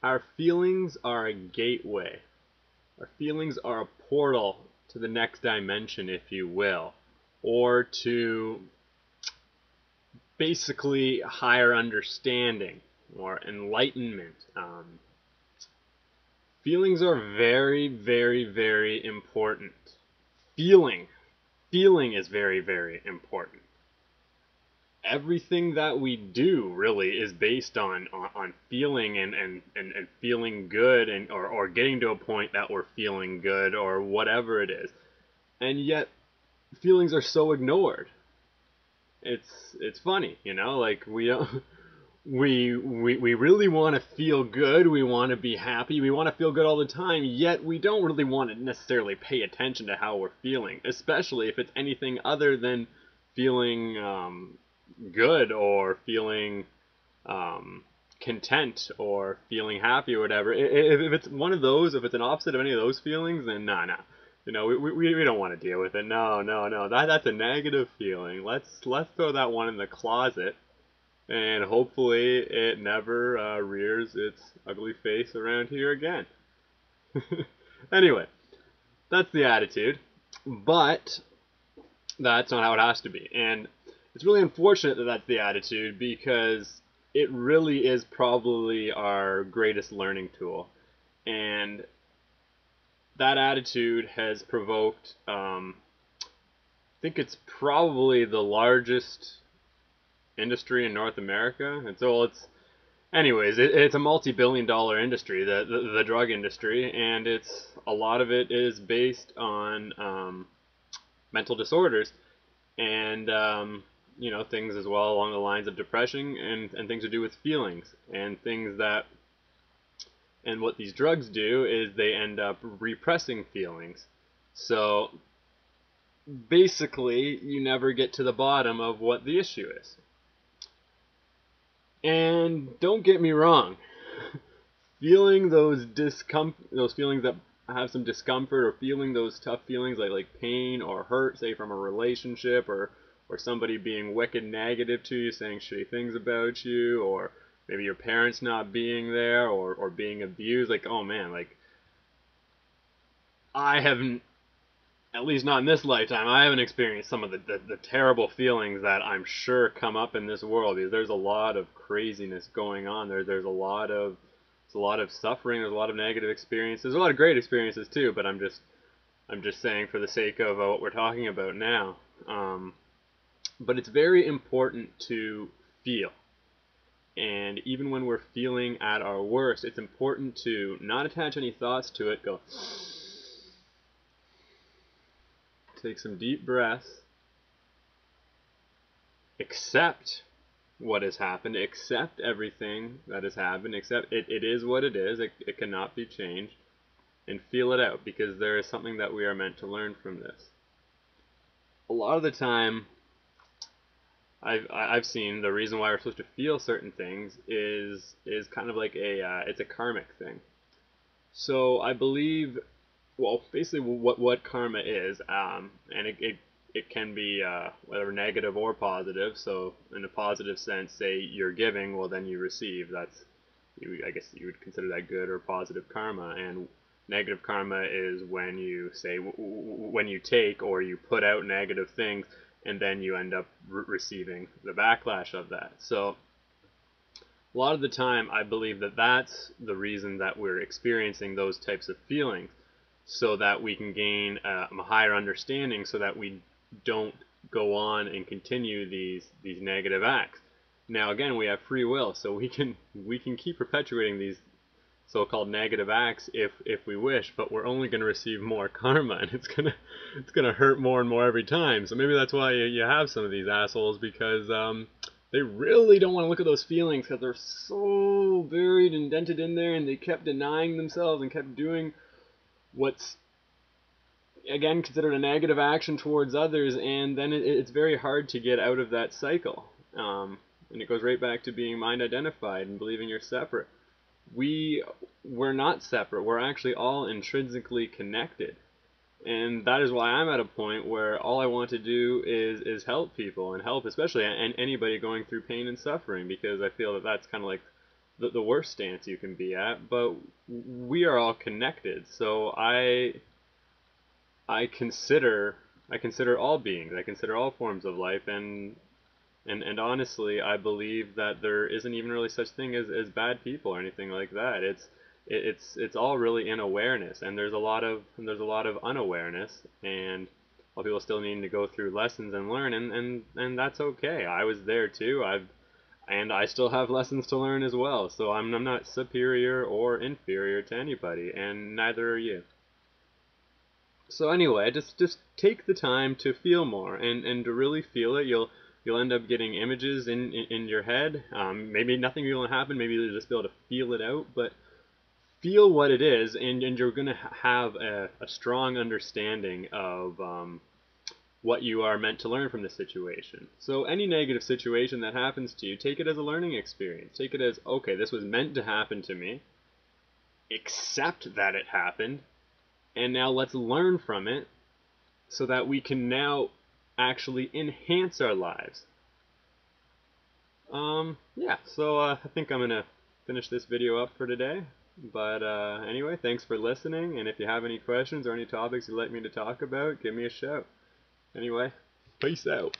Our feelings are a gateway. Our feelings are a portal to the next dimension, if you will, or to basically higher understanding or enlightenment. Feelings are very, very, very important. Feeling. Feeling is very, very important. Everything that we do really is based on feeling and feeling good or getting to a point that we're feeling good or whatever it is. And yet feelings are so ignored. It's funny, like we don't we really want to feel good, we want to be happy, we want to feel good all the time, yet we don't really want to necessarily pay attention to how we're feeling, especially if it's anything other than feeling good or feeling content or feeling happy or whatever. If it's one of those, if it's an opposite of any of those feelings, then nah. We don't want to deal with it. No. That's a negative feeling. Let's throw that one in the closet, and hopefully it never rears its ugly face around here again. Anyway, that's the attitude, but that's not how it has to be. And it's really unfortunate that that's the attitude because it really is probably our greatest learning tool. And that attitude has provoked, I think it's probably the largest industry in North America. And so it's a multi-billion-dollar industry, the drug industry, and a lot of it is based on mental disorders and things as well along the lines of depression and things to do with feelings and things that and what these drugs do is they end up repressing feelings. So basically you never get to the bottom of what the issue is. And don't get me wrong, feeling those feelings that have some discomfort, or feeling those tough feelings like pain or hurt, say from a relationship or somebody being wicked negative to you, saying shitty things about you, or maybe your parents not being there or being abused, like, oh man, like I haven't, at least not in this lifetime, I haven't experienced some of the terrible feelings that I'm sure come up in this world. There's a lot of craziness going on. There's a lot of suffering. There's a lot of negative experiences. There's a lot of great experiences too. But I'm just saying for the sake of what we're talking about now. But it's very important to feel. And even when we're feeling at our worst, it's important to not attach any thoughts to it. Go. Take some deep breaths. Accept what has happened. Accept everything that has happened. Accept it is what it is. It cannot be changed. And feel it out, because there is something that we are meant to learn from this. A lot of the time, I've seen the reason why we're supposed to feel certain things is kind of like it's a karmic thing. So I believe, well, basically what karma is, and it can be whether negative or positive. So in a positive sense, say you're giving, well then you receive. I guess you would consider that good or positive karma. And negative karma is when you say when you take or you put out negative things, and then you end up receiving the backlash of that. So a lot of the time, I believe that that's the reason that we're experiencing those types of feelings, so that we can gain a higher understanding, so that we don't go on and continue these negative acts. Now again, we have free will, so we can keep perpetuating these so-called negative acts if we wish, but we're only going to receive more karma, and it's gonna hurt more and more every time. So maybe that's why you have some of these assholes, because they really don't want to look at those feelings because they're so buried and dented in there, and they kept denying themselves and kept doing what's again considered a negative action towards others, and then it's very hard to get out of that cycle. And it goes right back to being mind identified and believing you're separate. We're not separate. We're actually all intrinsically connected. And that is why I'm at a point where all I want to do is help people, and help especially anybody going through pain and suffering, because I feel that that's kind of like the worst stance you can be at, but we are all connected. So I consider all beings. I consider all forms of life, and honestly, I believe that there isn't even really such thing as bad people or anything like that. It's all really in awareness, and there's a lot of unawareness, and a lot of people still needing to go through lessons and learn, and that's okay. I was there too. I still have lessons to learn as well. So I'm not superior or inferior to anybody, and neither are you. So anyway, just take the time to feel more, and to really feel it. You'll end up getting images in your head. Maybe nothing will happen. Maybe you'll just be able to feel it out. But feel what it is, and you're gonna have a strong understanding of what you are meant to learn from the situation. So any negative situation that happens to you, take it as a learning experience. Take it as, okay, this was meant to happen to me. Accept that it happened, and now let's learn from it so that we can now actually enhance our lives. Yeah, so I think I'm going to finish this video up for today. But anyway, thanks for listening, and if you have any questions or any topics you'd like me to talk about, give me a shout. Anyway, peace out.